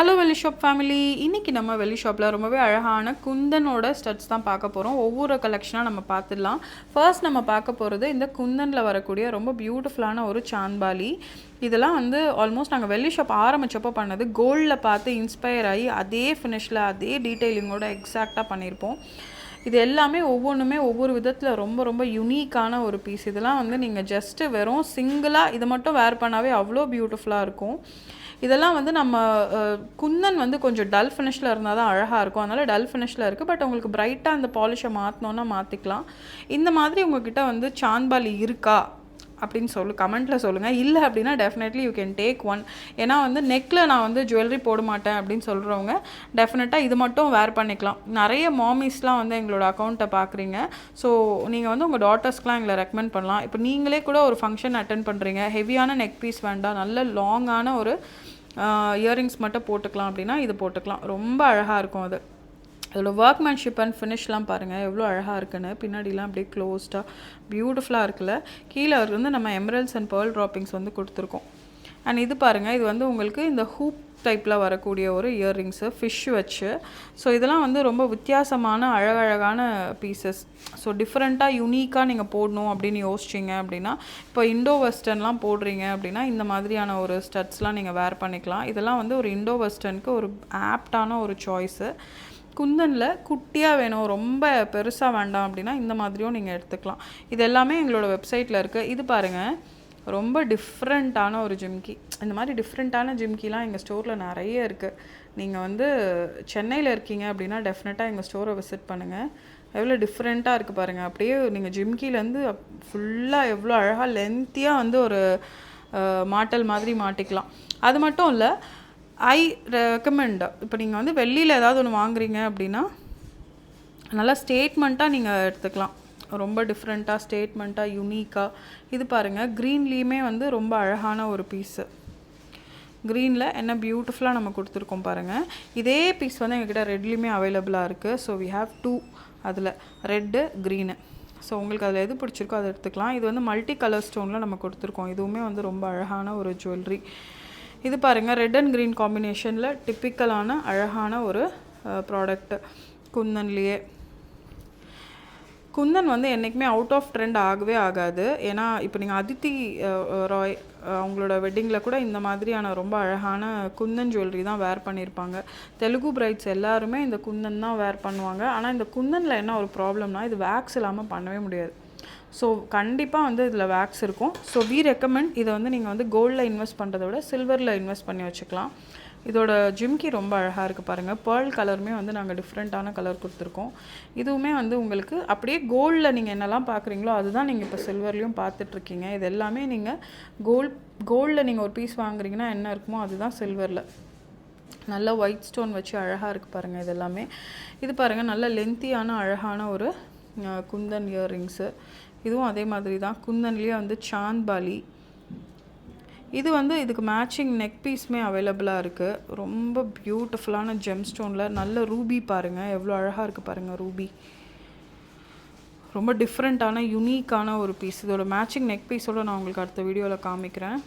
Hello வெள்ளி shop family. இன்றைக்கி நம்ம வெள்ளி ஷாப்பில் ரொம்பவே அழகான குந்தனோட ஸ்டட்ஸ் தான் பார்க்க போகிறோம். ஒவ்வொரு கலெக்ஷனாக நம்ம பார்த்துடலாம். ஃபர்ஸ்ட் நம்ம பார்க்க போகிறது இந்த குந்தனில் வரக்கூடிய ரொம்ப பியூட்டிஃபுல்லான ஒரு சான்பாலி. இதெல்லாம் வந்து ஆல்மோஸ்ட் நாங்கள் வெள்ளி ஷாப் ஆரம்பித்தப்போ பண்ணது. கோல்டில் பார்த்து இன்ஸ்பயர் ஆகி அதே ஃபினிஷில் அதே டீட்டெயிலிங்கோட எக்ஸாக்டாக பண்ணியிருப்போம். இது எல்லாமே ஒவ்வொன்றுமே ஒவ்வொரு விதத்தில் ரொம்ப ரொம்ப யுனிக்கான ஒரு பீஸ். இதெல்லாம் வந்து நீங்கள் ஜஸ்ட்டு வெறும் சிங்கிளாக இதை மட்டும் வேர் பண்ணாவே அவ்வளோ பியூட்டிஃபுல்லாக இருக்கும். இதெல்லாம் வந்து நம்ம குந்தன் வந்து கொஞ்சம் டல் ஃபினிஷில் இருந்தால் தான் அழகாக இருக்கும். அதனால் டல் ஃபினிஷில் இருக்குது. பட் உங்களுக்கு பிரைட்டாக அந்த பாலிஷை மாற்றினோன்னா மாற்றிக்கலாம். இந்த மாதிரி உங்கள்கிட்ட வந்து சான்பாலி இருக்கா அப்படின்னு கமெண்ட்டில் சொல்லுங்கள். இல்லை அப்படின்னா definitely you can take one. ஏன்னா வந்து நெக்கில் நான் வந்து ஜுவல்லரி போட மாட்டேன் அப்படின்னு சொல்கிறவங்க டெஃபினட்டாக இது மட்டும் வேர் பண்ணிக்கலாம். நிறைய மாமிஸ்லாம் வந்து எங்களோட அக்கௌண்ட்டை பார்க்குறீங்க. ஸோ நீங்கள் வந்து உங்கள் டாட்டர்ஸ்க்கெலாம் எங்களை ரெக்கமெண்ட் பண்ணலாம். இப்போ நீங்களே கூட ஒரு ஃபங்க்ஷன் அட்டென்ட் பண்ணுறீங்க, ஹெவியான நெக் பீஸ் வேண்டாம், நல்ல லாங்கான ஒரு இயரிங்ஸ் மட்டும் போட்டுக்கலாம் அப்படின்னா இது போட்டுக்கலாம். ரொம்ப அழகாக இருக்கும். அது இதோட ஒர்க்மேன்ஷிப் அண்ட் ஃபினிஷ்லாம் பாருங்கள் எவ்வளோ அழகாக இருக்குன்னு. பின்னாடிலாம் அப்படியே க்ளோஸ்டாக பியூட்டிஃபுல்லாக இருக்குல்ல. கீழே வந்து நம்ம எமரல்ஸ் அண்ட் பேர்ல் ட்ராப்பிங்ஸ் வந்து கொடுத்துருக்கோம். அண்ட் இது பாருங்கள், இது வந்து உங்களுக்கு இந்த ஹூப் டைப்பில் வரக்கூடிய ஒரு இயர்ரிங்ஸு ஃபிஷ் வச்சு. ஸோ இதெல்லாம் வந்து ரொம்ப வித்தியாசமான அழகழகான பீசஸ். ஸோ டிஃப்ரெண்ட்டாக யூனிக்காக நீங்கள் போடணும் அப்படின்னு யோசிச்சிங்க அப்படின்னா, இப்போ இண்டோ வெஸ்டர்ன்லாம் போடுறீங்க அப்படின்னா இந்த மாதிரியான ஒரு ஸ்டட்ஸ்லாம் நீங்கள் வேர் பண்ணிக்கலாம். இதெல்லாம் வந்து ஒரு இண்டோ வெஸ்டர்னுக்கு ஒரு ஆப்டான ஒரு சாய்ஸு. குந்தனில் குட்டியாக வேணும், ரொம்ப பெருசாக வேண்டாம் அப்படின்னா இந்த மாதிரியும் நீங்கள் எடுத்துக்கலாம். இது எல்லாமே எங்களோட வெப்சைட்டில் இருக்குது. இது பாருங்கள், ரொம்ப டிஃப்ரெண்ட்டான ஒரு ஜிம்கி. இந்த மாதிரி டிஃப்ரெண்ட்டான ஜிம்கிலாம் எங்கள் ஸ்டோரில் நிறைய இருக்குது. நீங்கள் வந்து சென்னையில் இருக்கீங்க அப்படின்னா டெஃபினட்டாக எங்கள் ஸ்டோரை விசிட் பண்ணுங்கள். எவ்வளோ டிஃப்ரெண்ட்டாக இருக்குது பாருங்கள். அப்படியே நீங்கள் ஜிம்கிலேருந்து ஃபுல்லாக எவ்வளோ அழகாக லென்த்தியாக வந்து ஒரு மாட்டல் மாதிரி மாட்டிக்கலாம். அது மட்டும் இல்லை, ஐ ரெக்கமெண்ட், இப்போ நீங்கள் வந்து வெள்ளியில் ஏதாவது ஒன்று வாங்குறீங்க அப்படின்னா நல்லா ஸ்டேட்மெண்ட்டாக நீங்கள் எடுத்துக்கலாம். ரொம்ப டிஃப்ரெண்ட்டாக ஸ்டேட்மெண்ட்டாக யூனிக்காக. இது பாருங்கள், க்ரீன்லேயுமே வந்து ரொம்ப அழகான ஒரு பீஸு. க்ரீனில் என்ன பியூட்டிஃபுல்லாக நம்ம கொடுத்துருக்கோம் பாருங்கள். இதே பீஸ் வந்து எங்கள்கிட்ட ரெட்லேயுமே அவைலபிளாக இருக்குது. ஸோ வி ஹாவ் 2 அதில் ரெட்டு க்ரீனு. ஸோ உங்களுக்கு அதில் எது பிடிச்சிருக்கோ அதை எடுத்துக்கலாம். இது வந்து மல்டி கலர் ஸ்டோனில் நம்ம கொடுத்துருக்கோம். இதுவுமே வந்து ரொம்ப அழகான ஒரு ஜுவல்லரி. இது பாருங்கள், ரெட் அண்ட் க்ரீன் காம்பினேஷனில் டிப்பிக்கலான அழகான ஒரு ப்ராடக்ட்டு குந்தன்லேயே. குந்தன் வந்து என்றைக்குமே அவுட் ஆஃப் ட்ரெண்ட் ஆகவே ஆகாது. ஏன்னா இப்போ நீங்கள் அதித்தி ராய் அவங்களோட வெட்டிங்கில் கூட இந்த மாதிரியான ரொம்ப அழகான குந்தன் ஜுவல்லரி தான் வேர் பண்ணியிருப்பாங்க. தெலுங்கு பிரைட்ஸ் எல்லாருமே இந்த குந்தன் தான் வேர் பண்ணுவாங்க. ஆனால் இந்த குந்தனில் என்ன ஒரு ப்ராப்ளம்னா, இது வேக்ஸ் இல்லாமல் பண்ணவே முடியாது. ஸோ கண்டிப்பாக வந்து இதில் வேக்ஸ் இருக்கும். ஸோ வி ரெக்கமெண்ட் இதை வந்து நீங்கள் வந்து கோல்டில் இன்வெஸ்ட் பண்ணுறத விட சில்வரில் இன்வெஸ்ட் பண்ணி வச்சுக்கலாம். இதோட ஜிம்கி ரொம்ப அழகாக இருக்குது பாருங்கள். பேர்ல் கலருமே வந்து நாங்கள் டிஃப்ரெண்ட்டான கலர் கொடுத்துருக்கோம். இதுவுமே வந்து உங்களுக்கு அப்படியே கோல்டில் நீங்கள் என்னெல்லாம் பார்க்குறீங்களோ அதுதான் நீங்கள் இப்போ சில்வர்லேயும் பார்த்துட்ருக்கீங்க. இது எல்லாமே நீங்கள் கோல்டில் நீங்கள் ஒரு பீஸ் வாங்குறீங்கன்னா என்ன இருக்குமோ அதுதான் சில்வரில். நல்ல ஒயிட் ஸ்டோன் வச்சு அழகாக இருக்குது பாருங்கள். இது எல்லாமே இது பாருங்கள், நல்ல லென்த்தியான அழகான ஒரு குந்தன் இயர்ரிங்ஸு. இதுவும் அதே மாதிரி தான். குந்தன்லேயே வந்து சான்பாலி. இது வந்து இதுக்கு மேட்சிங் நெக் பீஸுமே அவைலபிளாக இருக்குது. ரொம்ப பியூட்டிஃபுல்லான ஜெம் ஸ்டோனில் நல்ல ரூபி பாருங்கள், எவ்வளோ அழகாக இருக்குது பாருங்கள் ரூபி. ரொம்ப டிஃப்ரெண்ட்டான யூனிக்கான ஒரு பீஸ். இதோட மேட்சிங் நெக் பீஸோடு நான் உங்களுக்கு அடுத்த வீடியோவில் காமிக்கிறேன்.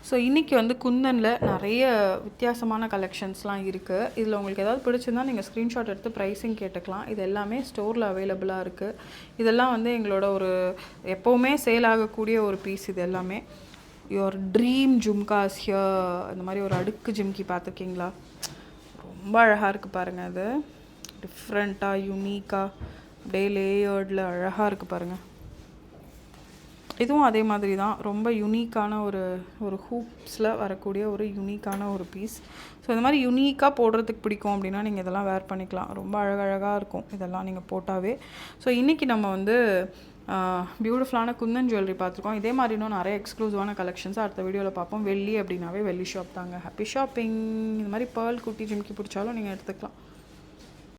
ஸோ இன்றைக்கி வந்து குந்தனில் நிறைய வித்தியாசமான கலெக்ஷன்ஸ்லாம் இருக்குது. இதில் உங்களுக்கு ஏதாவது பிடிச்சிருந்தா நீங்கள் ஸ்க்ரீன்ஷாட் எடுத்து ப்ரைஸிங் கேட்டுக்கலாம். இது எல்லாமே ஸ்டோரில் அவைலபிளாக இருக்குது. இதெல்லாம் வந்து எங்களோட ஒரு எப்போவுமே சேல் ஆகக்கூடிய ஒரு பீஸ். இது எல்லாமே யுவர் ட்ரீம் ஜும்காஸ் ஹியர். இந்த மாதிரி ஒரு அடுக்கு ஜிம்கி பார்த்துருக்கீங்களா? ரொம்ப அழகாக இருக்குது பாருங்கள். அது டிஃப்ரெண்ட்டாக யூனிக்காக அப்படியே லேயர்டில் அழகாக இருக்குது பாருங்கள். இதுவும் அதே மாதிரி தான். ரொம்ப யூனிக்கான ஒரு ஹூப்ஸில் வரக்கூடிய ஒரு யூனிக்கான ஒரு பீஸ். ஸோ இந்த மாதிரி யூனிக்காக போடுறதுக்கு பிடிக்கும் அப்படின்னா நீங்கள் இதெல்லாம் வேர் பண்ணிக்கலாம். ரொம்ப அழகழகாக இருக்கும் இதெல்லாம் நீங்கள் போட்டாவே. ஸோ இன்றைக்கி நம்ம வந்து பியூட்டிஃபுல்லான குந்தன் ஜுவல்லரி பார்த்துருக்கோம். இதே மாதிரி இன்னும் நிறைய எக்ஸ்க்ளூசிவான கலெக்ஷன்ஸை அடுத்த வீடியோவில் பார்ப்போம். வெள்ளி அப்படின்னாவே வெள்ளி ஷாப் தாங்க. Happy shopping. இந்த மாதிரி பேர்ல் குட்டி ஜிம்கி பிடிச்சாலும் நீங்கள் எடுத்துக்கலாம்.